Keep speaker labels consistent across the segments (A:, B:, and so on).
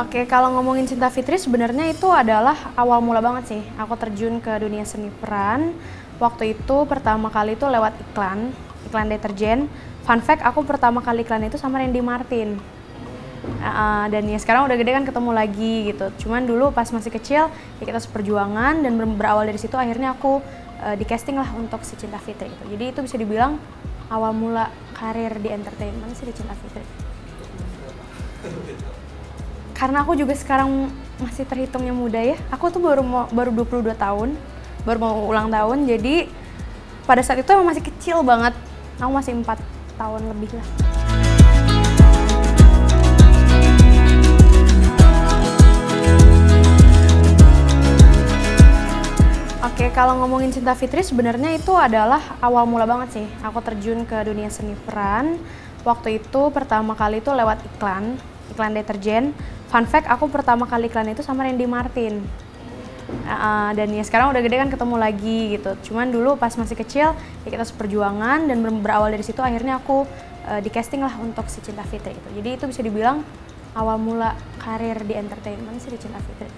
A: Oke, kalau ngomongin Cinta Fitri sebenarnya itu adalah awal mula banget sih. Aku terjun ke dunia seni peran. Waktu itu pertama kali itu lewat iklan deterjen. Fun fact, aku pertama kali iklan itu sama Randy Martin. Dan ya sekarang udah gede kan ketemu lagi gitu. Cuman dulu pas masih kecil ya kita seperjuangan dan berawal dari situ akhirnya aku di casting lah untuk si Cinta Fitri itu. Jadi itu bisa dibilang awal mula karir di entertainment sih di Cinta Fitri. Karena aku juga sekarang masih terhitungnya muda ya. Aku tuh baru 22 tahun, baru mau ulang tahun. Jadi pada saat itu emang masih kecil banget. Aku masih 4 tahun lebih lah. Oke, kalau ngomongin Cinta Fitri sebenarnya itu adalah awal mula banget sih. Aku terjun ke dunia seni peran. Waktu itu pertama kali itu lewat iklan deterjen. Fun fact, aku pertama kali iklan itu sama Randy Martin. Dan ya sekarang udah gede kan ketemu lagi gitu. Cuman dulu pas masih kecil ya kita seperjuangan dan berawal dari situ akhirnya aku di casting lah untuk si Cinta Fitri itu. Jadi itu bisa dibilang awal mula karir di entertainment sih di Cinta Fitri.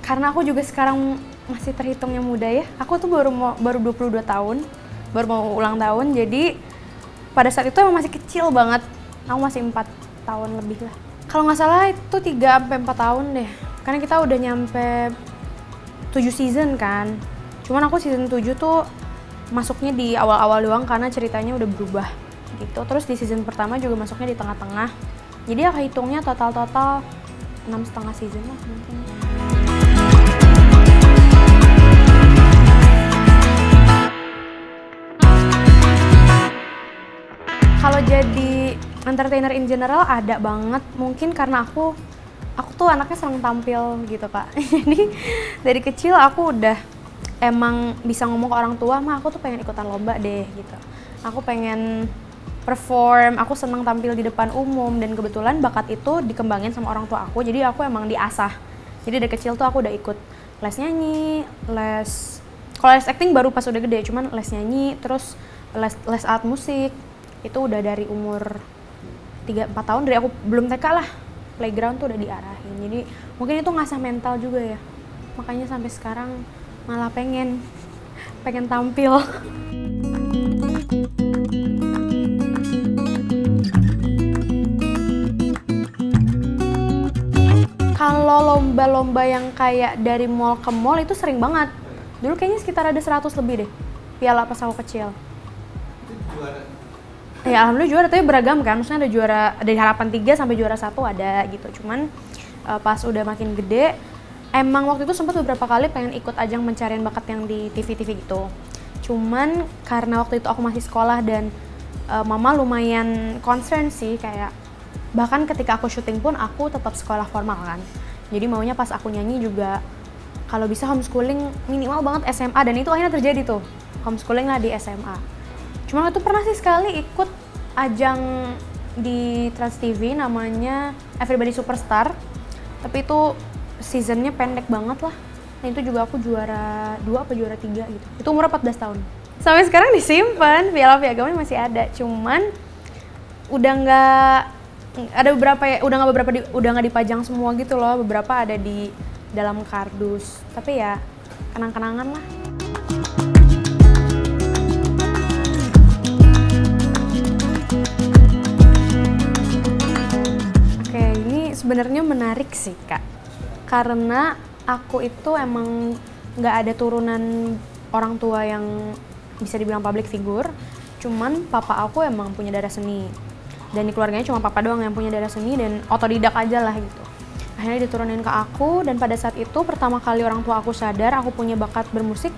A: Karena aku juga sekarang masih terhitungnya muda ya. Aku tuh baru 22 tahun, baru mau ulang tahun. Jadi pada saat itu emang masih kecil banget. Aku masih 4 tahun lebih lah. Kalau nggak salah itu 3-4 tahun deh. Karena kita udah nyampe 7 season kan. Cuman aku season 7 tuh masuknya di awal-awal doang karena ceritanya udah berubah gitu. Terus di season pertama juga masuknya di tengah-tengah. Jadi aku hitungnya total 6,5 season lah mungkin. Kalau jadi entertainer in general ada banget, mungkin karena aku tuh anaknya senang tampil gitu Kak. Jadi dari kecil aku udah emang bisa ngomong ke orang tua, "Ma, aku tuh pengen ikutan lomba deh," gitu. Aku pengen perform, aku senang tampil di depan umum dan kebetulan bakat itu dikembangin sama orang tua aku, jadi aku emang diasah. Jadi dari kecil tuh aku udah ikut les nyanyi, kalau les acting baru pas udah gede, cuman les nyanyi, terus les alat musik. Itu udah dari umur 3-4 tahun, dari aku belum TK lah, playground tuh udah diarahin. Jadi mungkin itu ngasah mental juga ya, makanya sampai sekarang malah pengen tampil. Kalau lomba-lomba yang kayak dari mall ke mall itu sering banget. Dulu kayaknya sekitar ada 100 lebih deh piala pas aku kecil.
B: Itu juara?
A: Ya alhamdulillah juara, tapi beragam kan, maksudnya ada juara dari harapan 3 sampai juara 1 ada gitu. Cuman pas udah makin gede, emang waktu itu sempat beberapa kali pengen ikut ajang pencarian bakat yang di TV-TV gitu. Cuman karena waktu itu aku masih sekolah dan mama lumayan concern sih, kayak bahkan ketika aku syuting pun aku tetap sekolah formal kan. Jadi maunya pas aku nyanyi juga kalau bisa homeschooling minimal banget SMA, dan itu akhirnya terjadi tuh, homeschooling lah di SMA. Cuma itu pernah sih sekali ikut ajang di Trans TV namanya Everybody Superstar, tapi itu seasonnya pendek banget lah. Nah itu juga aku juara 2 apa juara 3 gitu. Itu umur 14 tahun. Sampai sekarang disimpan, piala piagamnya masih ada. Cuman udah nggak dipajang semua gitu loh. Beberapa ada di dalam kardus. Tapi ya kenang-kenangan lah. Sebenarnya menarik sih Kak, karena aku itu emang nggak ada turunan orang tua yang bisa dibilang public figure, cuman papa aku emang punya darah seni, dan di keluarganya cuma papa doang yang punya darah seni dan otodidak aja lah gitu. Akhirnya diturunin ke aku, dan pada saat itu pertama kali orang tua aku sadar aku punya bakat bermusik,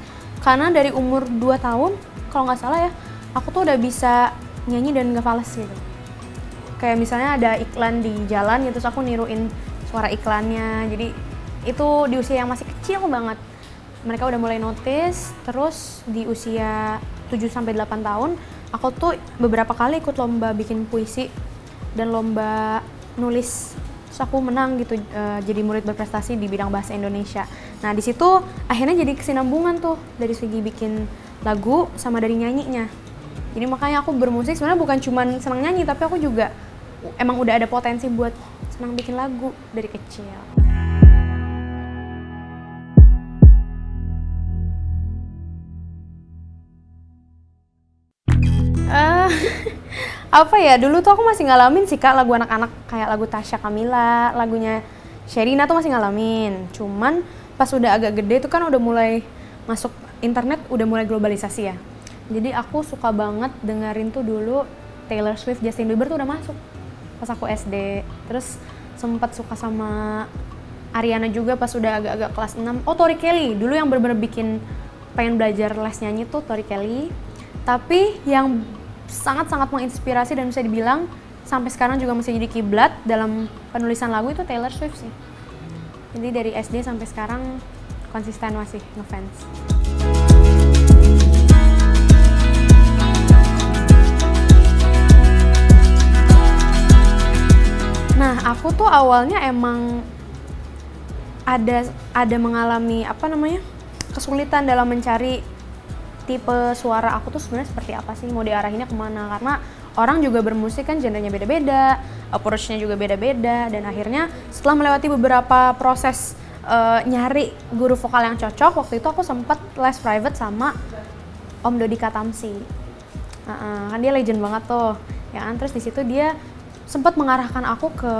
A: karena dari umur 2 tahun, kalau nggak salah ya, aku tuh udah bisa nyanyi dan nggak fales gitu. Kayak misalnya ada iklan di jalan gitu, terus aku niruin suara iklannya. Jadi itu di usia yang masih kecil banget. Mereka udah mulai notice, terus di usia 7-8 tahun, aku tuh beberapa kali ikut lomba bikin puisi dan lomba nulis. Terus aku menang gitu, jadi murid berprestasi di bidang bahasa Indonesia. Nah di situ akhirnya jadi kesinambungan tuh dari segi bikin lagu sama dari nyanyinya. Jadi makanya aku bermusik sebenarnya bukan cuma senang nyanyi, tapi aku juga emang udah ada potensi buat senang bikin lagu dari kecil. Apa ya, dulu tuh aku masih ngalamin sih Kak lagu anak-anak kayak lagu Tasya Kamila, lagunya Sherina tuh masih ngalamin. Cuman pas udah agak gede tuh kan udah mulai masuk internet, udah mulai globalisasi ya. Jadi aku suka banget dengerin tuh dulu Taylor Swift, Justin Bieber tuh udah masuk pas aku SD. Terus sempat suka sama Ariana juga pas udah agak-agak kelas 6. Oh, Tori Kelly, dulu yang bener-bener bikin pengen belajar les nyanyi tuh Tori Kelly. Tapi yang sangat-sangat menginspirasi dan bisa dibilang sampai sekarang juga masih jadi kiblat dalam penulisan lagu itu Taylor Swift sih. Jadi dari SD sampai sekarang konsisten masih ngefans. Nah, aku tuh awalnya emang ada mengalami kesulitan dalam mencari tipe suara aku tuh sebenarnya seperti apa sih, mau diarahinnya kemana, karena orang juga bermusik kan genrenya beda-beda, approach-nya juga beda-beda, dan akhirnya setelah melewati beberapa proses nyari guru vokal yang cocok, waktu itu aku sempat les private sama Om Dodi Katamsi. Kan dia legend banget tuh, ya kan. Terus di situ dia sempat mengarahkan aku ke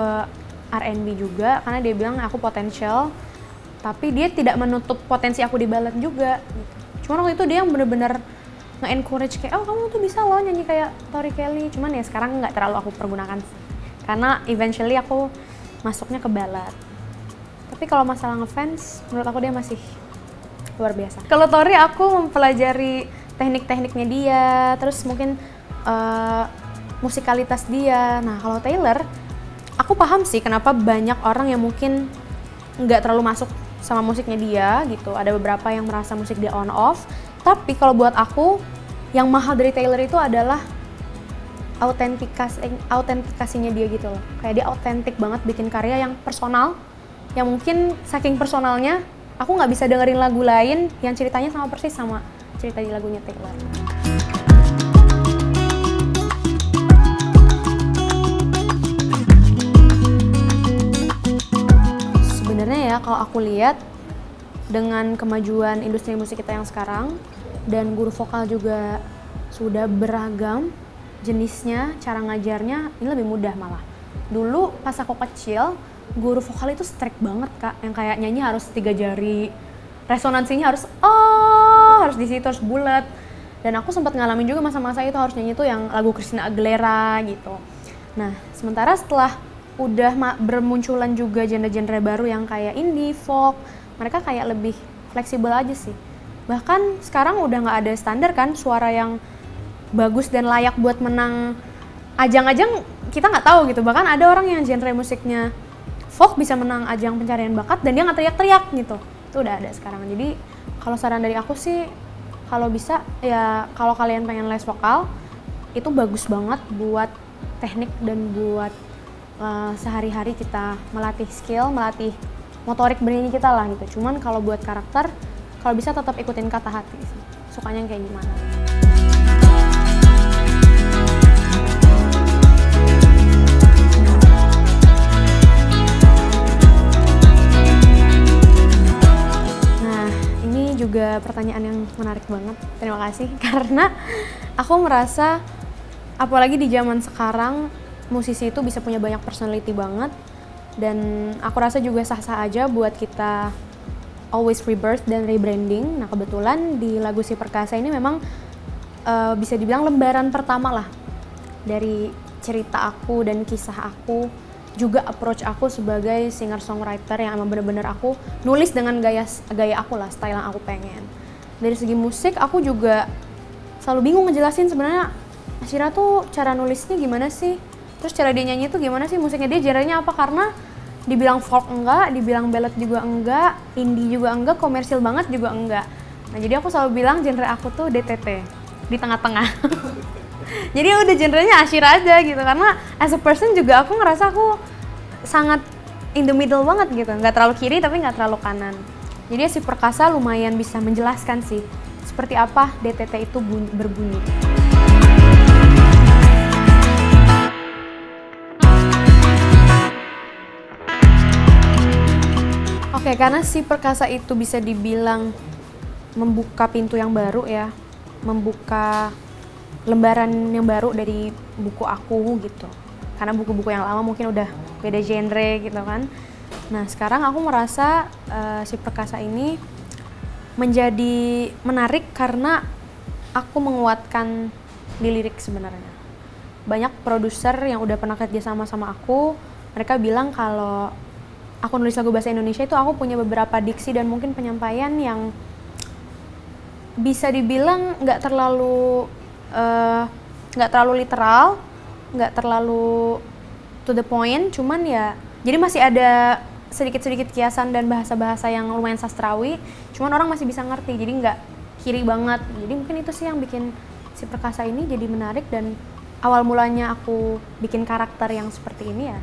A: R&B juga, karena dia bilang aku potensial, tapi dia tidak menutup potensi aku di ballad juga gitu. Cuman waktu itu dia yang bener-bener nge-encourage kayak, oh kamu tuh bisa loh nyanyi kayak Tori Kelly. Cuman ya sekarang nggak terlalu aku pergunakan sih, karena eventually aku masuknya ke ballad. Tapi kalau masalah ngefans, menurut aku dia masih luar biasa. Kalau Tori aku mempelajari teknik-tekniknya dia, terus mungkin musikalitas dia. Nah kalau Taylor, aku paham sih kenapa banyak orang yang mungkin nggak terlalu masuk sama musiknya dia gitu. Ada beberapa yang merasa musik dia on off. Tapi kalau buat aku, yang mahal dari Taylor itu adalah autentikasinya dia gitu loh. Kayak dia autentik banget bikin karya yang personal, yang mungkin saking personalnya aku nggak bisa dengerin lagu lain yang ceritanya sama persis sama cerita di lagunya Taylor. Sebenarnya ya kalau aku lihat dengan kemajuan industri musik kita yang sekarang dan guru vokal juga sudah beragam jenisnya, cara ngajarnya ini lebih mudah malah. Dulu pas aku kecil, guru vokal itu strict banget Kak, yang kayak nyanyi harus 3 jari, resonansinya harus di situ, harus bulat. Dan aku sempat ngalamin juga masa-masa itu harus nyanyi tuh yang lagu Christina Aguilera gitu. Nah, sementara setelah udah bermunculan juga genre-genre baru yang kayak indie, folk, mereka kayak lebih fleksibel aja sih. Bahkan sekarang udah nggak ada standar kan suara yang bagus dan layak buat menang ajang-ajang, kita nggak tahu gitu. Bahkan ada orang yang genre musiknya folk bisa menang ajang pencarian bakat dan dia nggak teriak-teriak gitu. Itu udah ada sekarang. Jadi kalau saran dari aku sih, kalau bisa ya kalau kalian pengen les vokal, itu bagus banget buat teknik dan buat sehari-hari kita melatih skill, melatih motorik bernyanyi kita lah gitu. Cuman kalau buat karakter, kalau bisa tetap ikutin kata hati sih. Sukanya yang kayak gimana. Nah, ini juga pertanyaan yang menarik banget. Terima kasih karena aku merasa apalagi di zaman sekarang musisi itu bisa punya banyak personality banget, dan aku rasa juga sah-sah aja buat kita always rebirth dan rebranding. Nah kebetulan di lagu Si Perkasa ini memang bisa dibilang lembaran pertama lah dari cerita aku dan kisah aku, juga approach aku sebagai singer-songwriter yang emang bener-bener aku nulis dengan gaya aku lah, style yang aku pengen. Dari segi musik aku juga selalu bingung ngejelasin sebenarnya Ashira tuh cara nulisnya gimana sih, terus cara dia nyanyi tuh gimana sih, musiknya dia genrenya apa, karena dibilang folk enggak, dibilang ballad juga enggak, indie juga enggak, komersil banget juga enggak. Nah jadi aku selalu bilang genre aku tuh DTT, di tengah-tengah. Jadi udah genrenya Ashira aja gitu, karena as a person juga aku ngerasa aku sangat in the middle banget gitu, nggak terlalu kiri tapi nggak terlalu kanan. Jadi Si Perkasa lumayan bisa menjelaskan sih seperti apa DTT itu berbunyi. ya, karena si perkasa itu bisa dibilang membuka pintu yang baru ya, membuka lembaran yang baru dari buku aku gitu. Karena buku-buku yang lama mungkin udah beda genre gitu kan. Nah sekarang aku merasa si perkasa ini menjadi menarik karena aku menguatkan di lirik sebenarnya. Banyak produser yang udah pernah kerja sama aku, mereka bilang kalau aku nulis lagu bahasa Indonesia itu aku punya beberapa diksi dan mungkin penyampaian yang bisa dibilang nggak terlalu literal, nggak terlalu to the point, cuman ya jadi masih ada sedikit-sedikit kiasan dan bahasa-bahasa yang lumayan sastrawi, cuman orang masih bisa ngerti, jadi nggak kiri banget. Jadi mungkin itu sih yang bikin si perkasa ini jadi menarik, dan awal mulanya aku bikin karakter yang seperti ini ya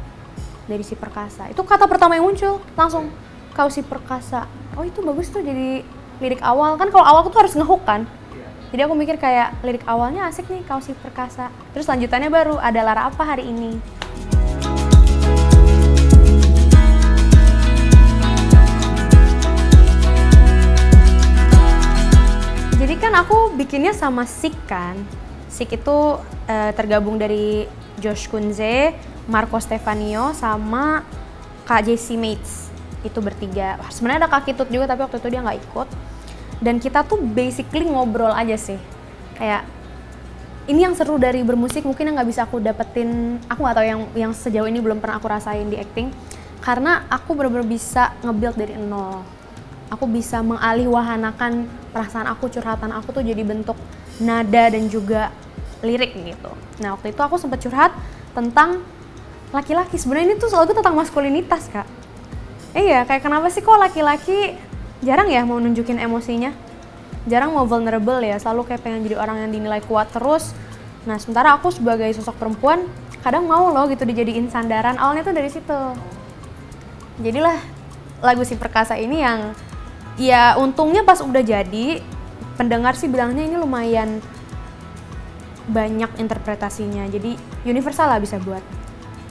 A: dari si perkasa. Itu kata pertama yang muncul langsung, kau si perkasa. Oh itu bagus tuh jadi lirik awal, kan kalau awal tuh harus ngehook kan. Jadi aku mikir kayak lirik awalnya asik nih, kau si perkasa. Terus lanjutannya baru ada lara apa hari ini. Jadi kan aku bikinnya sama Sik kan. Sik itu tergabung dari Josh Kunze, Marco Stefanio, sama Kak Jessie Mates. Itu bertiga. Sebenarnya ada Kak Kitut juga tapi waktu itu dia nggak ikut. Dan kita tuh basically ngobrol aja sih. Kayak ini yang seru dari bermusik mungkin yang nggak bisa aku dapetin. Aku nggak tahu yang sejauh ini belum pernah aku rasain di acting. Karena aku benar-benar bisa nge-build dari nol. Aku bisa mengalihwahanakan perasaan aku, curhatan aku tuh jadi bentuk nada dan juga lirik gitu. Nah waktu itu aku sempat curhat tentang laki-laki. Sebenarnya ini tuh lagu tentang maskulinitas kak. Iya, kayak kenapa sih kok laki-laki jarang ya mau nunjukin emosinya, jarang mau vulnerable ya, selalu kayak pengen jadi orang yang dinilai kuat terus. Nah sementara aku sebagai sosok perempuan kadang mau loh gitu dijadiin sandaran. Awalnya tuh dari situ. Jadilah lagu si perkasa ini yang ya untungnya pas udah jadi, pendengar sih bilangnya ini lumayan banyak interpretasinya. Jadi universal lah, bisa buat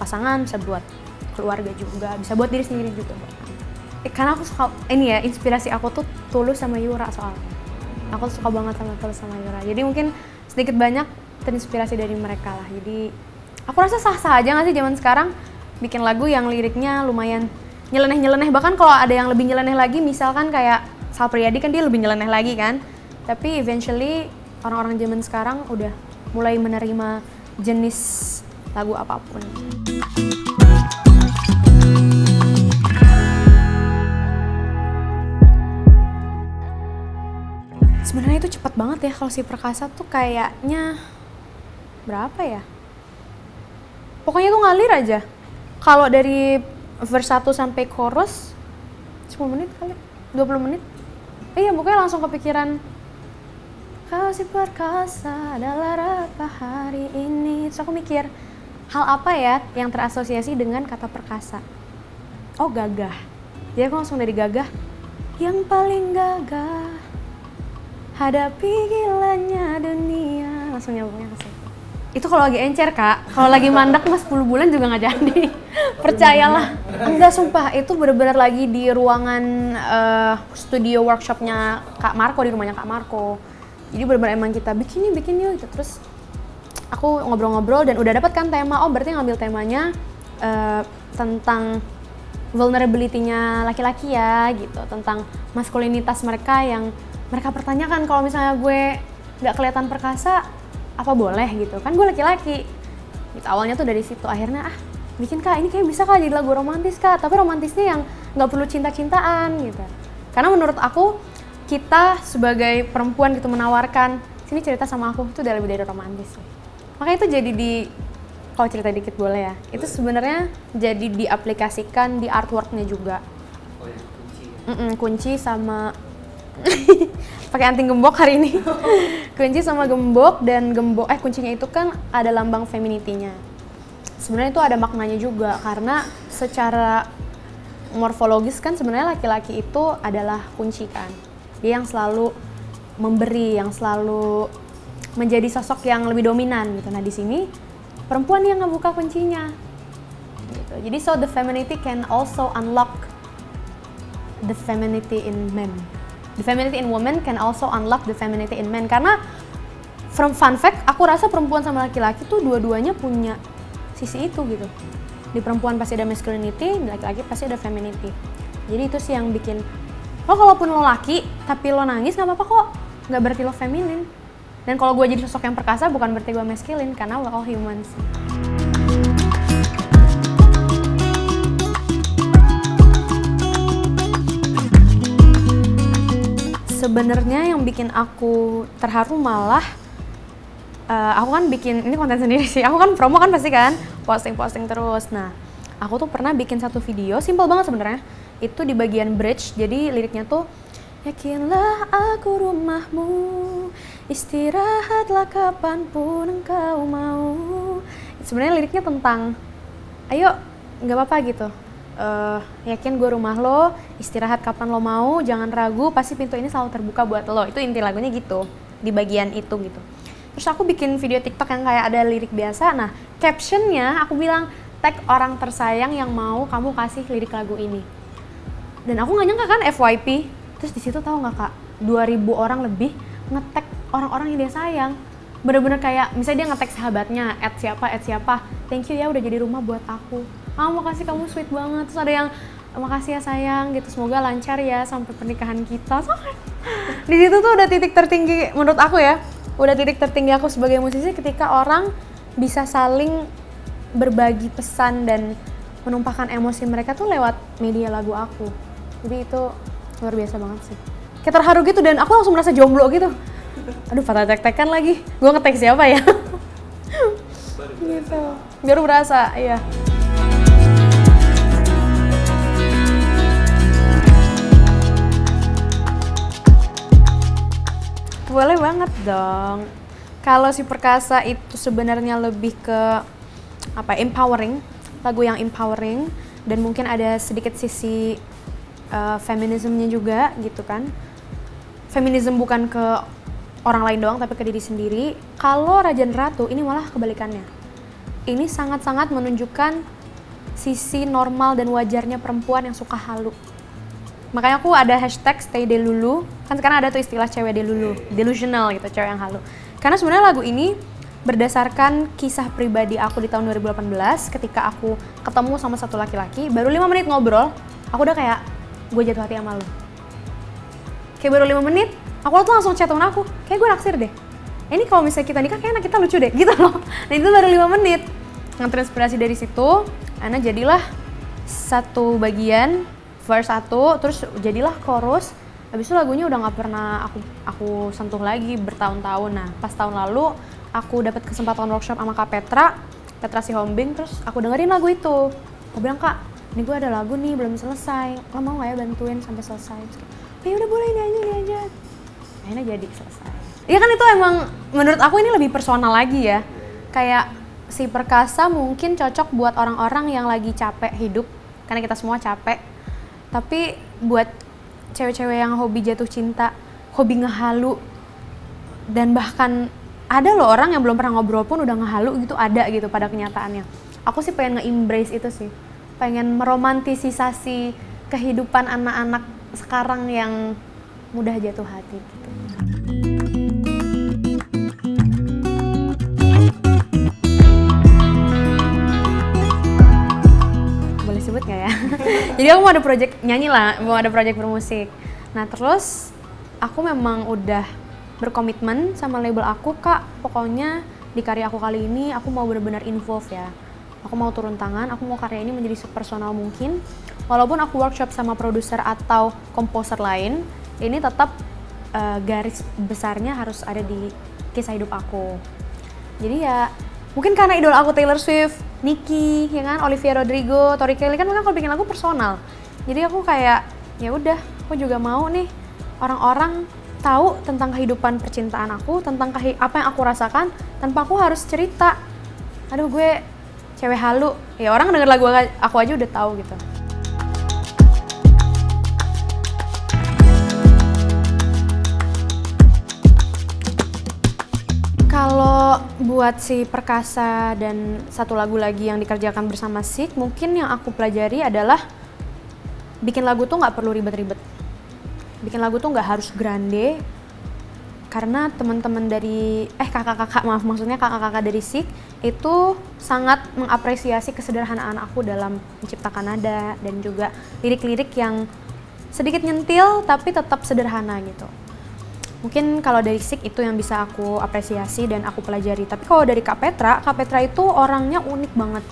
A: pasangan, bisa buat keluarga juga, bisa buat diri sendiri juga. Karena aku suka, ini ya inspirasi aku tuh Tulus sama Yura soalnya. Aku suka banget sama Tulus sama Yura. Jadi mungkin sedikit banyak terinspirasi dari mereka lah. Jadi aku rasa sah-sah aja gak sih zaman sekarang bikin lagu yang liriknya lumayan nyeleneh-nyeleneh. Bahkan kalau ada yang lebih nyeleneh lagi, misalkan kayak Sal Priadi kan dia lebih nyeleneh lagi kan. Tapi eventually orang-orang zaman sekarang udah mulai menerima jenis lagu apapun. Sebenarnya itu cepat banget ya kalau si perkasa tuh kayaknya berapa ya? Pokoknya tuh ngalir aja. Kalau dari verse 1 sampai chorus 10 menit kali, 20 menit. Iya, pokoknya langsung kepikiran kau si perkasa adalah apa hari ini. Terus aku mikir, hal apa ya yang terasosiasi dengan kata perkasa? Oh, gagah. Jadi aku langsung dari gagah, yang paling gagah hadapi gilanya dunia. Langsung nyambungnya ke situ. Itu kalau lagi encer kak, kalau lagi mandek mas 10 bulan juga nggak jadi. Percayalah. Enggak, sumpah, itu benar-benar lagi di ruangan studio workshopnya Kak Marco, di rumahnya Kak Marco. Jadi benar-benar emang kita bikin yuk gitu. Terus aku ngobrol-ngobrol dan udah dapat kan tema. Oh berarti ngambil temanya tentang vulnerability-nya laki-laki ya gitu, tentang maskulinitas mereka yang mereka pertanyakan, kalau misalnya gue nggak kelihatan perkasa apa boleh gitu kan, gue laki-laki gitu. Awalnya tuh dari situ, akhirnya bikin kak ini kayak bisa kak jadi lagu romantis kak, tapi romantisnya yang nggak perlu cinta-cintaan gitu. Karena menurut aku kita sebagai perempuan gitu menawarkan sini cerita sama aku itu udah lebih dari romantis. Makanya itu jadi kalau cerita dikit boleh ya, itu sebenarnya jadi diaplikasikan di artworknya juga.
B: Oh ya, kunci.
A: Kunci sama pakai anting gembok hari ini. Kunci sama gembok, dan kuncinya itu kan ada lambang femininity-nya. Sebenarnya itu ada maknanya juga, karena secara morfologis kan sebenarnya laki-laki itu adalah kunci kan. Dia yang selalu memberi, yang selalu menjadi sosok yang lebih dominan gitu. Nah di sini perempuan yang ngebuka kuncinya. Gitu. Jadi so the femininity can also unlock the femininity in men. The femininity in women can also unlock the femininity in men. Karena from fun fact, aku rasa perempuan sama laki-laki tuh dua-duanya punya sisi itu gitu. Di perempuan pasti ada masculinity, di laki-laki pasti ada femininity. Jadi itu sih yang bikin, lo kalaupun lo laki, tapi lo nangis gak apa-apa kok. Gak berarti lo feminin. Dan kalau gue jadi sosok yang perkasa, bukan berarti gue masculine, karena we're all humans. Sebenarnya yang bikin aku terharu malah aku kan bikin ini konten sendiri sih. Aku kan promo kan pasti kan posting terus. Nah, aku tuh pernah bikin satu video simple banget sebenarnya. Itu di bagian bridge. Jadi liriknya tuh yakinlah aku rumahmu, istirahatlah kapanpun engkau mau. Sebenarnya liriknya tentang ayo nggak apa-apa gitu. Yakin gue rumah lo, istirahat kapan lo mau, jangan ragu, pasti pintu ini selalu terbuka buat lo. Itu inti lagunya gitu, di bagian itu gitu. Terus aku bikin video TikTok yang kayak ada lirik biasa. Nah, captionnya aku bilang, tag orang tersayang yang mau kamu kasih lirik lagu ini. Dan aku nggak nyangka kan FYP. Terus di situ tahu nggak kak, 2.000 orang lebih nge-tag orang-orang yang dia sayang. Bener-bener kayak, misalnya dia nge-tag sahabatnya, add siapa, thank you ya udah jadi rumah buat aku. Makasih kamu sweet banget. Terus ada yang, makasih ya sayang gitu, semoga lancar ya sampai pernikahan kita. So, di situ tuh udah titik tertinggi menurut aku ya. Udah titik tertinggi aku sebagai musisi ketika orang bisa saling berbagi pesan dan menumpahkan emosi mereka tuh lewat media lagu aku. Jadi itu luar biasa banget sih. Kayak terharu gitu dan aku langsung merasa jomblo gitu. Aduh, patah tek-tekan lagi. Gue nge-tag siapa ya? Gitu. Baru berasa, iya. Boleh banget dong. Kalau si Perkasa itu sebenarnya lebih ke empowering, lagu yang empowering dan mungkin ada sedikit sisi feminismenya juga gitu kan. Feminism bukan ke orang lain doang tapi ke diri sendiri. Kalau Raja dan Ratu ini malah kebalikannya. Ini sangat-sangat menunjukkan sisi normal dan wajarnya perempuan yang suka halu. Makanya aku ada hashtag stay delulu, kan sekarang ada tuh istilah cewek delulu, delusional gitu, cewek yang halu. Karena sebenarnya lagu ini berdasarkan kisah pribadi aku di tahun 2018 ketika aku ketemu sama satu laki-laki, baru 5 menit ngobrol, aku udah kayak, gue jatuh hati sama lu. Kayak baru 5 menit, aku tuh langsung chat temen aku, kayak gue naksir deh. Ini kalau misalnya kita nikah kayaknya kita lucu deh, gitu loh. Dan itu baru 5 menit. Yang terinspirasi dari situ, Ana jadilah satu bagian verse 1, terus jadilah chorus. Habis itu lagunya udah nggak pernah aku sentuh lagi bertahun-tahun. Nah, pas tahun lalu aku dapat kesempatan workshop sama Kak Petra Sihombing, terus aku dengerin lagu itu. Aku bilang, Kak, ini gue ada lagu nih belum selesai. Lo mau nggak ya bantuin sampai selesai? Ya udah boleh, ini aja. Akhirnya jadi selesai. Iya kan itu emang menurut aku ini lebih personal lagi ya. Kayak si Perkasa mungkin cocok buat orang-orang yang lagi capek hidup, karena kita semua capek. Tapi buat cewek-cewek yang hobi jatuh cinta, hobi ngehalu, dan bahkan ada loh orang yang belum pernah ngobrol pun udah ngehalu gitu, ada gitu pada kenyataannya. Aku sih pengen nge-embrace itu sih, pengen meromantisasi kehidupan anak-anak sekarang yang mudah jatuh hati gitu. Sebut nggak ya? Jadi aku mau ada project nyanyi lah, mau ada project bermusik. Nah terus aku memang udah berkomitmen sama label aku, Kak, pokoknya di karya aku kali ini aku mau benar-benar involve ya. Aku mau turun tangan, aku mau karya ini menjadi sepersonal mungkin. Walaupun aku workshop sama produser atau komposer lain, ini tetap garis besarnya harus ada di kisah hidup aku. Jadi ya mungkin karena idol aku Taylor Swift, Nicki, ya kan, Olivia Rodrigo, Tori Kelly kan mereka kalau bikin lagu personal. Jadi aku kayak ya udah, aku juga mau nih orang-orang tahu tentang kehidupan percintaan aku, tentang apa yang aku rasakan tanpa aku harus cerita. Aduh gue cewek halu, ya orang denger lagu aku aja udah tahu gitu. Kalau buat si Perkasa dan satu lagu lagi yang dikerjakan bersama Sik, mungkin yang aku pelajari adalah bikin lagu tuh nggak perlu ribet-ribet. Bikin lagu tuh nggak harus grande, karena teman-teman dari kakak-kakak dari SIK itu sangat mengapresiasi kesederhanaan aku dalam menciptakan nada dan juga lirik-lirik yang sedikit nyentil tapi tetap sederhana gitu. Mungkin kalau dari SIK itu yang bisa aku apresiasi dan aku pelajari. Tapi kalau dari Kak Petra itu orangnya unik banget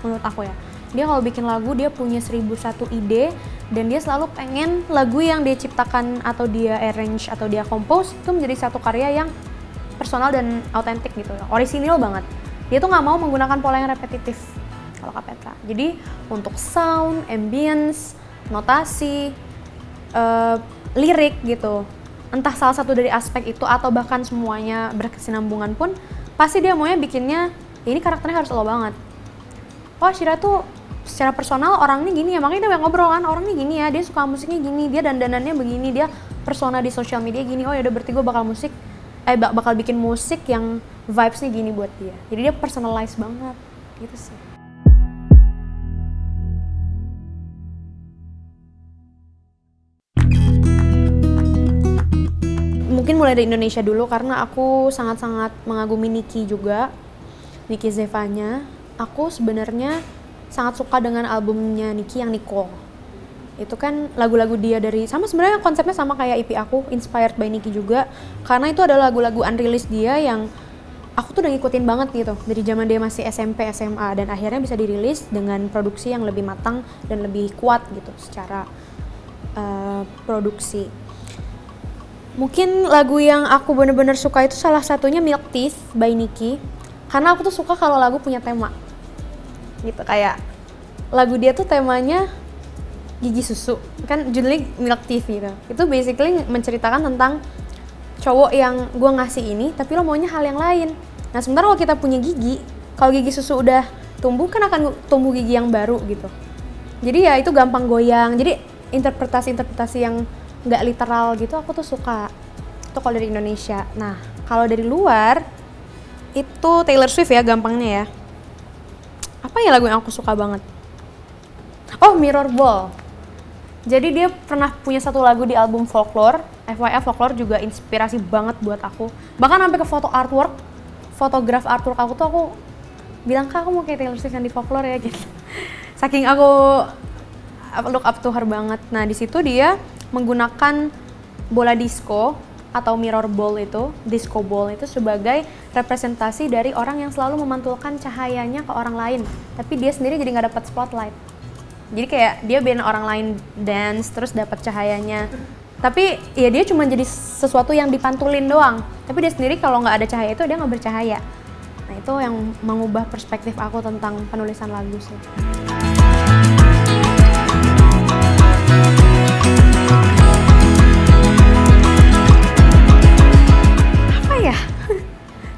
A: menurut aku ya. Dia kalau bikin lagu dia punya 1001 ide dan dia selalu pengen lagu yang dia ciptakan atau dia arrange atau dia compose itu menjadi satu karya yang personal dan autentik gitu, orisinil banget. Dia tuh nggak mau menggunakan pola yang repetitif kalau Kak Petra. Jadi untuk sound, ambience, notasi, lirik gitu, entah salah satu dari aspek itu atau bahkan semuanya berkesinambungan pun pasti dia maunya bikinnya ini karakternya harus lo banget. Oh Shira tuh secara personal orangnya gini ya, makanya dia banyak ngobrol kan, orangnya gini ya, dia suka musiknya gini, dia dandanannya begini, dia persona di sosial media gini, oh yaudah berarti gue bakal bikin musik yang vibes-nya gini buat dia. Jadi dia personalize banget, gitu sih. Mungkin mulai dari Indonesia dulu karena aku sangat-sangat mengagumi Niki juga, Niki Zevanya. Aku sebenarnya sangat suka dengan albumnya Niki yang Nicole. Itu kan lagu-lagu dia dari sama sebenarnya konsepnya sama kayak EP aku, inspired by Niki juga. Karena itu adalah lagu-lagu unreleased dia yang aku tuh udah ngikutin banget gitu dari zaman dia masih SMP, SMA dan akhirnya bisa dirilis dengan produksi yang lebih matang dan lebih kuat gitu secara produksi. Mungkin lagu yang aku bener-bener suka itu salah satunya Milk Teeth by Niki. Karena aku tuh suka kalau lagu punya tema. Gitu kayak lagu dia tuh temanya gigi susu kan judulnya Milk Teeth gitu. Itu basically menceritakan tentang cowok yang gue ngasih ini tapi lo maunya hal yang lain. Nah sementara kalau kita punya gigi, kalau gigi susu udah tumbuh kan akan tumbuh gigi yang baru gitu. Jadi ya itu gampang goyang. Jadi interpretasi yang nggak literal gitu aku tuh suka. Itu kalau dari Indonesia. Nah kalau dari luar itu Taylor Swift ya gampangnya ya. Apa ya lagu yang aku suka banget? Oh, Mirror Ball. Jadi dia pernah punya satu lagu di album Folklore. FYI Folklore juga inspirasi banget buat aku. Bahkan sampai ke foto artwork, fotograf artwork aku tuh aku bilang, "Kak, aku mau kayak Taylor Swift yang di Folklore ya," gitu. Saking aku look up to her banget. Nah, di situ dia menggunakan bola disco atau mirror ball itu, disco ball itu sebagai representasi dari orang yang selalu memantulkan cahayanya ke orang lain, tapi dia sendiri jadi nggak dapat spotlight. Jadi kayak dia bikin orang lain dance terus dapat cahayanya, tapi ya dia cuma jadi sesuatu yang dipantulin doang, tapi dia sendiri kalau nggak ada cahaya itu dia nggak bercahaya. Nah itu yang mengubah perspektif aku tentang penulisan lagu sih.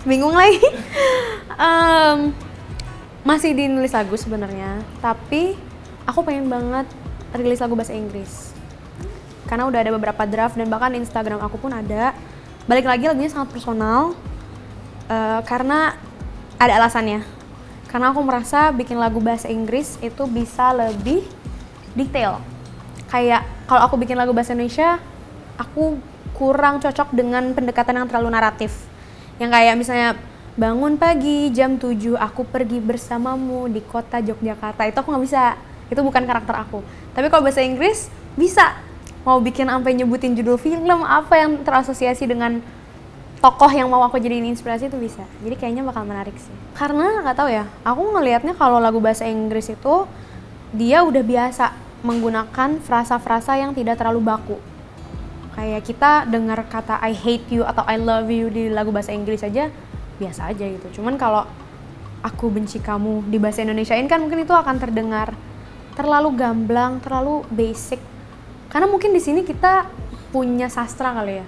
A: Bingung lagi. Masih di nulis lagu sebenarnya, tapi aku pengen banget rilis lagu bahasa Inggris. Karena udah ada beberapa draft dan bahkan di Instagram aku pun ada. Balik lagi lagunya sangat personal. Karena ada alasannya. Karena aku merasa bikin lagu bahasa Inggris itu bisa lebih detail. Kayak kalau aku bikin lagu bahasa Indonesia, aku kurang cocok dengan pendekatan yang terlalu naratif. Yang kayak misalnya bangun pagi jam 7 aku pergi bersamamu di kota Yogyakarta, itu aku nggak bisa, itu bukan karakter aku. Tapi kalau bahasa Inggris bisa, mau bikin sampai nyebutin judul film apa yang terasosiasi dengan tokoh yang mau aku jadiin inspirasi itu bisa. Jadi kayaknya bakal menarik sih. Karena nggak tahu ya, aku ngelihatnya kalau lagu bahasa Inggris itu dia udah biasa menggunakan frasa-frasa yang tidak terlalu baku. Kayak kita dengar kata I hate you atau I love you di lagu bahasa Inggris aja biasa aja gitu. Cuman kalau aku benci kamu di bahasa Indonesiain kan mungkin itu akan terdengar terlalu gamblang, terlalu basic. Karena mungkin di sini kita punya sastra kali ya.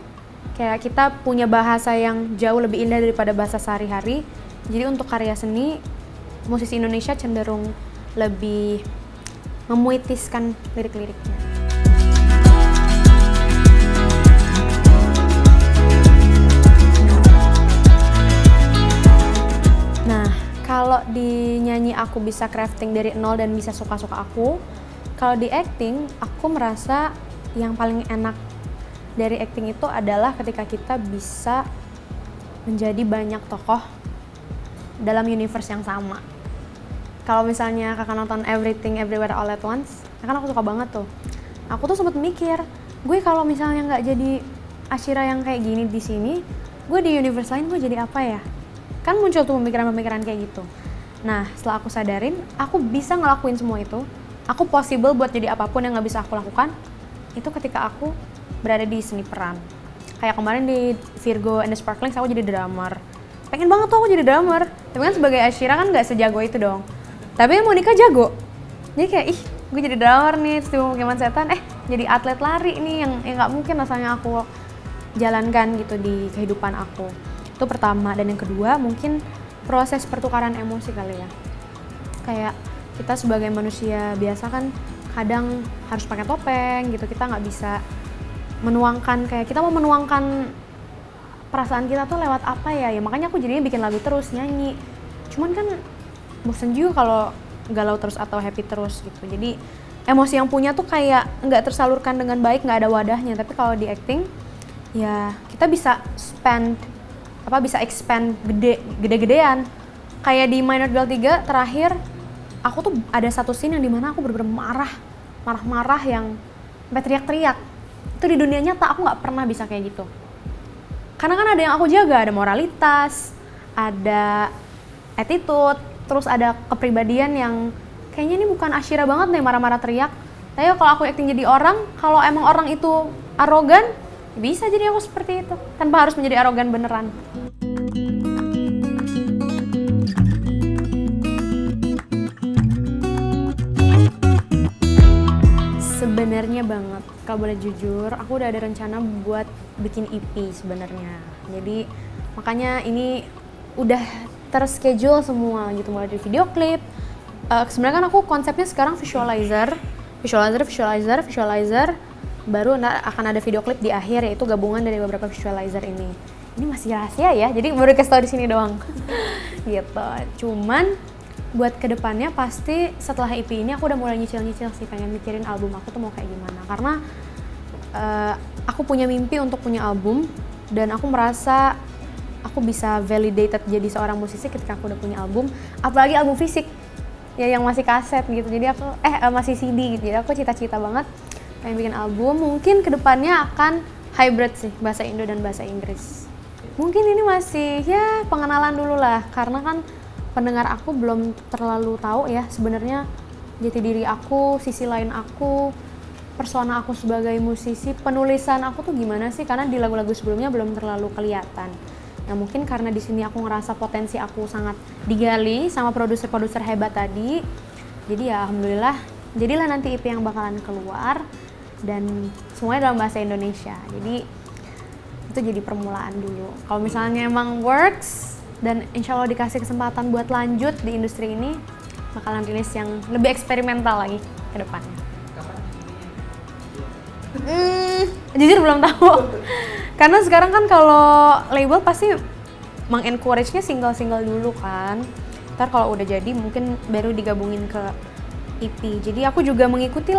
A: Kayak kita punya bahasa yang jauh lebih indah daripada bahasa sehari-hari. Jadi untuk karya seni, musisi Indonesia cenderung lebih memuitiskan lirik-liriknya. Kalau di nyanyi aku bisa crafting dari nol dan bisa suka-suka aku, kalau di acting, aku merasa yang paling enak dari acting itu adalah ketika kita bisa menjadi banyak tokoh dalam universe yang sama. Kalau misalnya kakak nonton Everything Everywhere All at Once, kan aku suka banget tuh. Aku tuh sempet mikir, gue kalau misalnya nggak jadi Ashira yang kayak gini di sini, gue di universe lain gue jadi apa ya? Kan muncul tuh pemikiran-pemikiran kayak gitu. Nah, setelah aku sadarin, aku bisa ngelakuin semua itu. Aku possible buat jadi apapun yang nggak bisa aku lakukan. Itu ketika aku berada di seni peran. Kayak kemarin di Virgo and the Sparklings, aku jadi drummer. Pengen banget tuh aku jadi drummer. Tapi kan sebagai Ashira kan nggak sejago itu dong. Tapi Monica jago. Jadi kayak, ih, gue jadi drummer nih, terus di Pemukiman Setan, jadi atlet lari nih yang nggak mungkin rasanya aku jalankan gitu di kehidupan aku. Itu pertama. Dan yang kedua mungkin proses pertukaran emosi kali ya. Kayak kita sebagai manusia biasa kan kadang harus pakai topeng gitu, kita nggak bisa menuangkan, kayak kita mau menuangkan perasaan kita tuh lewat apa ya, makanya aku jadinya bikin lagu terus, nyanyi. Cuman kan bosen juga kalau galau terus atau happy terus gitu. Jadi emosi yang punya tuh kayak nggak tersalurkan dengan baik, nggak ada wadahnya. Tapi kalau di acting ya kita bisa bisa expand gede-gedean. Kayak di Minor Girl 3 terakhir, aku tuh ada satu scene yang dimana aku bener-bener marah yang sampai teriak-teriak. Itu di dunia nyata aku nggak pernah bisa kayak gitu. Karena kan ada yang aku jaga, ada moralitas, ada attitude, terus ada kepribadian yang kayaknya ini bukan Ashira banget nih marah-marah teriak. Tapi kalau aku acting jadi orang, kalau emang orang itu arogan, bisa jadi aku seperti itu tanpa harus menjadi arogan beneran. Sebenarnya banget, kalau boleh jujur, aku udah ada rencana buat bikin EP sebenarnya. Jadi makanya ini udah terschedule semua gitu, mulai dari video klip. Sebenarnya kan aku konsepnya sekarang visualizer, baru akan ada video klip di akhir, yaitu gabungan dari beberapa visualizer ini. Ini masih rahasia ya, jadi baru kasih tau di sini doang. Gitu. Cuman buat kedepannya pasti setelah EP ini aku udah mulai nyicil-nyicil sih, pengen mikirin album aku tuh mau kayak gimana. Karena aku punya mimpi untuk punya album, dan aku merasa aku bisa validated jadi seorang musisi ketika aku udah punya album, apalagi album fisik ya yang masih kaset gitu. Jadi aku masih CD gitu. Jadi aku cita-cita banget pengen bikin album. Mungkin kedepannya akan hybrid sih, bahasa Indo dan bahasa Inggris. Mungkin ini masih ya pengenalan dulu lah, karena kan pendengar aku belum terlalu tahu ya sebenarnya jati diri aku, sisi lain aku, persona aku sebagai musisi, penulisan aku tuh gimana sih, karena di lagu-lagu sebelumnya belum terlalu kelihatan. Nah mungkin karena di sini aku ngerasa potensi aku sangat digali sama produser-produser hebat tadi, jadi ya alhamdulillah jadilah nanti EP yang bakalan keluar dan semuanya dalam bahasa Indonesia. Jadi itu jadi permulaan dulu. Kalau misalnya emang works dan insya Allah dikasih kesempatan buat lanjut di industri ini, bakalan rilis yang lebih eksperimental lagi ke depannya. Jujur belum tahu. Karena sekarang kan kalau label pasti mengencourage-nya single-single dulu kan. Ntar kalau udah jadi mungkin baru digabungin ke EP. Jadi aku juga mengikuti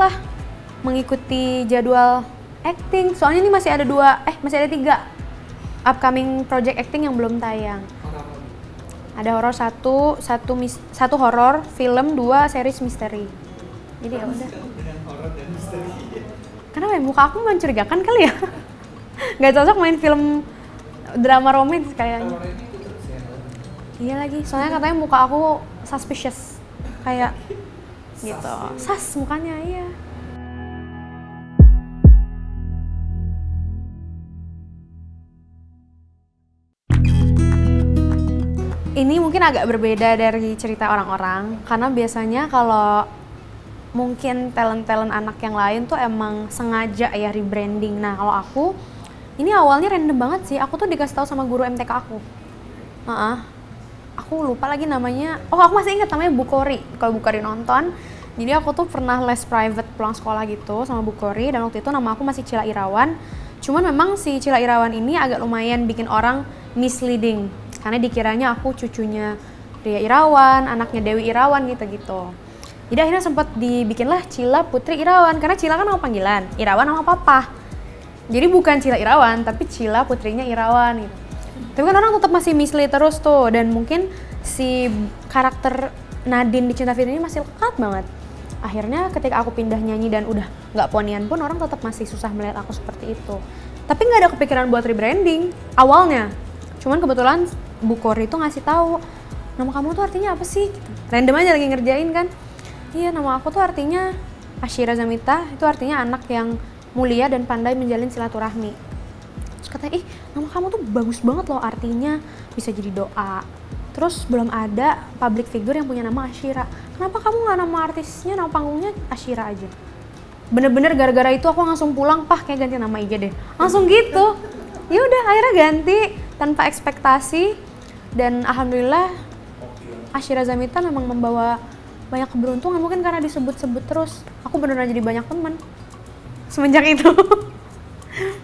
A: jadwal acting. Soalnya ini masih ada 3 upcoming project acting yang belum tayang. Ada horor satu horor, film 2 series misteri. Jadi ya udah.
B: Dengan horor dan misteri.
A: Kenapa ya? Muka aku mencurigakan kali ya? Gak cocok main film drama romance kayaknya. Iya lagi, soalnya katanya muka aku suspicious. Kayak gitu. Sas mukanya, iya. Ini mungkin agak berbeda dari cerita orang-orang, karena biasanya kalau mungkin talent-talent anak yang lain tuh emang sengaja ya rebranding. Nah kalau aku, ini awalnya random banget sih. Aku tuh dikasih tahu sama guru MTK aku. Aku lupa lagi namanya. Oh aku masih ingat namanya Bu Kori. Kalau Bu Kori nonton, jadi aku tuh pernah les private pulang sekolah gitu sama Bu Kori. Dan waktu itu nama aku masih Cila Irawan. Cuman memang si Cila Irawan ini agak lumayan bikin orang misleading. Karena dikiranya aku cucunya Ria Irawan, anaknya Dewi Irawan gitu-gitu. Jadi akhirnya sempat dibikinlah Cila Putri Irawan, karena Cila kan nama panggilan, Irawan nama papa. Jadi bukan Cila Irawan, tapi Cila putrinya Irawan gitu. Tapi kan orang tetap masih mislead terus tuh, dan mungkin si karakter Nadine di Cinta Fitri ini masih lekat banget. Akhirnya ketika aku pindah nyanyi dan udah nggak ponian pun, orang tetap masih susah melihat aku seperti itu. Tapi nggak ada kepikiran buat rebranding awalnya. Cuman kebetulan Bu Kori itu ngasih tahu, nama kamu tuh artinya apa sih? Gitu. Random aja lagi ngerjain kan. Iya, nama aku tuh artinya Ashira Zamita, itu artinya anak yang mulia dan pandai menjalin silaturahmi. Terus katanya, ih nama kamu tuh bagus banget loh, artinya bisa jadi doa. Terus belum ada public figure yang punya nama Ashira. Kenapa kamu nggak nama artisnya, nama panggungnya Ashira aja? Bener-bener gara-gara itu aku langsung pulang, Pah kayak ganti nama aja deh. Langsung gitu. Ya udah akhirnya ganti tanpa ekspektasi, dan alhamdulillah Ashira Zamita memang membawa banyak keberuntungan, mungkin karena disebut-sebut terus. Aku beneran jadi banyak teman semenjak itu.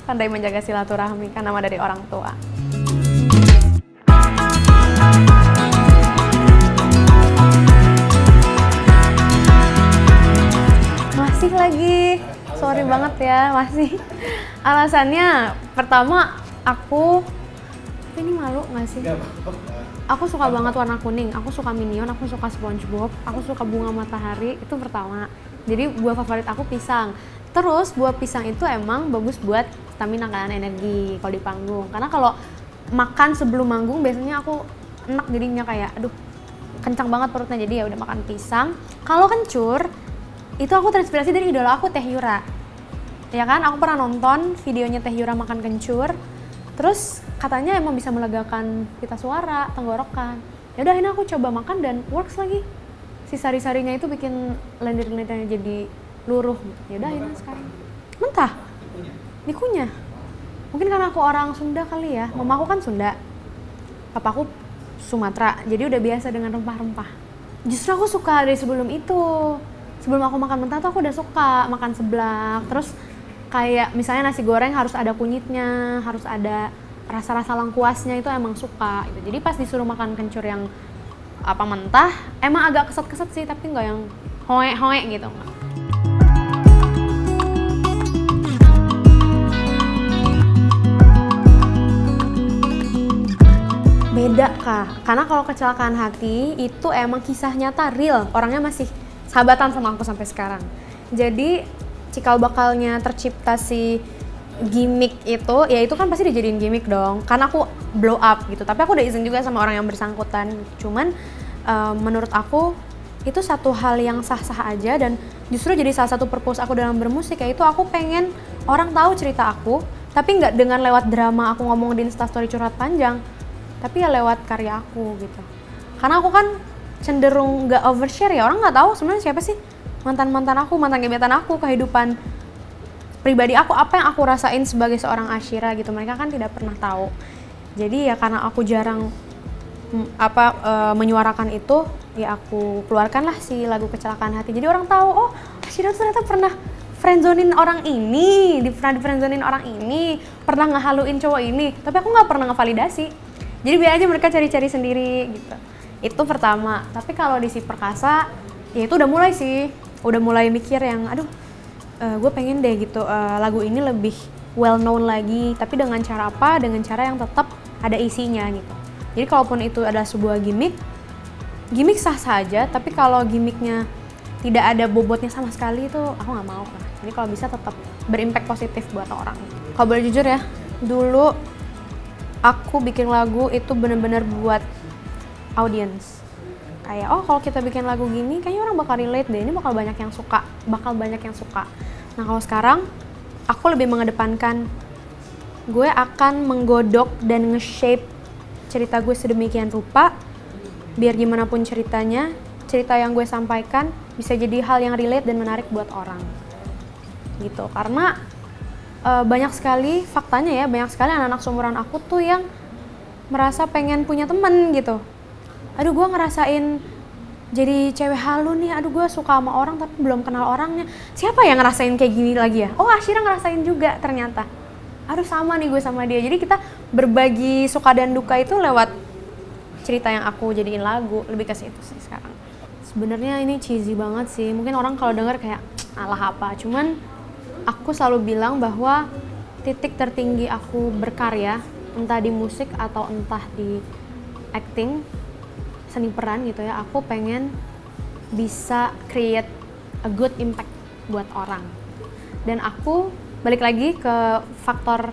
A: Pandai menjaga silaturahmi kan nama dari orang tua. Masih lagi, sorry banget ya, masih. Alasannya pertama aku, ini malu nggak sih? Aku suka banget warna kuning, aku suka Minion, aku suka SpongeBob, aku suka bunga matahari, itu pertama. Jadi buah favorit aku pisang. Terus buah pisang itu emang bagus buat stamina kan, energi kalau di panggung. Karena kalau makan sebelum manggung biasanya aku enak jadinya kayak aduh kencang banget perutnya, jadi ya udah makan pisang. Kalau kencur itu aku terinspirasi dari idola aku Teh Yura. Ya kan, aku pernah nonton videonya Teh Yura makan kencur. Terus katanya emang bisa melegakan pita suara, tenggorokan. Ya udah akhirnya aku coba makan dan works lagi. Si sari-sarinya itu bikin lendir-lendirnya jadi luruh. Ya udah akhirnya sekarang mentah. Dikunyah. Mungkin karena aku orang Sunda kali ya. Mama aku kan Sunda. Papaku Sumatera. Jadi udah biasa dengan rempah-rempah. Justru aku suka dari sebelum itu. Sebelum aku makan mentah tuh aku udah suka makan seblak. Terus kayak misalnya nasi goreng harus ada kunyitnya, harus ada rasa-rasa lengkuasnya, itu emang suka gitu. Jadi pas disuruh makan kencur yang apa mentah, emang agak keset-keset sih, tapi nggak yang hoe-hoe gitu. Beda Kak, karena kalau Kecelakaan Hati itu emang kisah nyata real, orangnya masih sahabatan sama aku sampai sekarang. Jadi cikal bakalnya tercipta si gimmick itu, ya itu kan pasti dijadiin gimmick dong, karena aku blow up gitu. Tapi aku udah izin juga sama orang yang bersangkutan. Cuman menurut aku itu satu hal yang sah-sah aja, dan justru jadi salah satu purpose aku dalam bermusik, yaitu aku pengen orang tahu cerita aku, tapi nggak dengan lewat drama aku ngomong di Instastory curhat panjang, tapi ya lewat karya aku gitu. Karena aku kan cenderung nggak overshare ya, orang nggak tahu sebenarnya siapa sih mantan-mantan aku, mantan gebetan aku, kehidupan pribadi aku, apa yang aku rasain sebagai seorang Ashira gitu. Mereka kan tidak pernah tahu. Jadi ya karena aku jarang menyuarakan itu, ya aku keluarkanlah si lagu Kecelakaan Hati. Jadi orang tahu, oh Ashira ternyata pernah friendzonin orang ini, pernah di friendzonin orang ini, pernah ngehaluin cowok ini, tapi aku nggak pernah ngevalidasi. Jadi biar aja mereka cari-cari sendiri gitu. Itu pertama. Tapi kalau di Si Perkasa, ya itu udah mulai sih. Udah mulai mikir yang, aduh gue pengen deh gitu lagu ini lebih well known lagi, tapi dengan cara apa? Dengan cara yang tetap ada isinya gitu. Jadi kalaupun itu adalah sebuah gimmick sah-sah aja, tapi kalau gimmicknya tidak ada bobotnya sama sekali, itu aku nggak mau lah. Jadi kalau bisa tetap berimpact positif buat orang. Kalau boleh jujur ya, dulu aku bikin lagu itu bener-bener buat audience. Kayak, oh kalau kita bikin lagu gini, kayaknya orang bakal relate deh, ini bakal banyak yang suka. Nah kalau sekarang, aku lebih mengedepankan, gue akan menggodok dan nge-shape cerita gue sedemikian rupa, biar gimana pun ceritanya, cerita yang gue sampaikan bisa jadi hal yang relate dan menarik buat orang. Gitu, karena banyak sekali, faktanya ya, banyak sekali anak-anak seumuran aku tuh yang merasa pengen punya temen gitu. Aduh gue ngerasain jadi cewek halu nih, aduh gue suka sama orang tapi belum kenal orangnya. Siapa yang ngerasain kayak gini lagi ya? Oh Ashira ngerasain juga ternyata. Aduh sama nih gue sama dia. Jadi kita berbagi suka dan duka itu lewat cerita yang aku jadiin lagu. Lebih ke situ sih sekarang. Sebenarnya ini cheesy banget sih. Mungkin orang kalau denger kayak alah apa. Cuman aku selalu bilang bahwa titik tertinggi aku berkarya, entah di musik atau entah di acting, seni peran gitu ya, aku pengen bisa create a good impact buat orang. Dan aku balik lagi ke faktor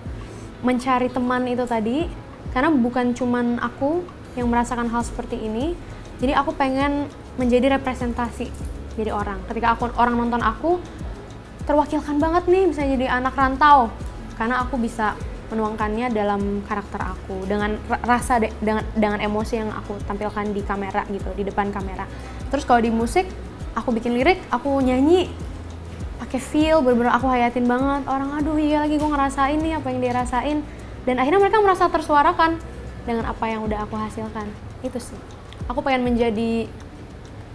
A: mencari teman itu tadi, karena bukan cuman aku yang merasakan hal seperti ini, jadi aku pengen menjadi representasi jadi orang. Ketika orang nonton aku, terwakilkan banget nih bisa jadi anak rantau, karena aku bisa menuangkannya dalam karakter aku dengan rasa dengan emosi yang aku tampilkan di kamera gitu, di depan kamera. Terus kalau di musik, aku bikin lirik, aku nyanyi pakai feel, bener-bener aku hayatin banget. Orang aduh iya lagi gue ngerasain nih apa yang dia rasain, dan akhirnya mereka merasa tersuarakan dengan apa yang udah aku hasilkan. Itu sih, aku pengen menjadi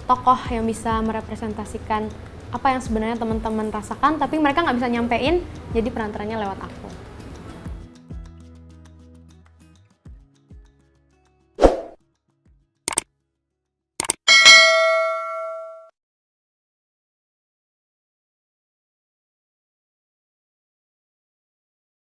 A: tokoh yang bisa merepresentasikan apa yang sebenarnya teman-teman rasakan, tapi mereka nggak bisa nyampein, jadi perantaranya lewat aku.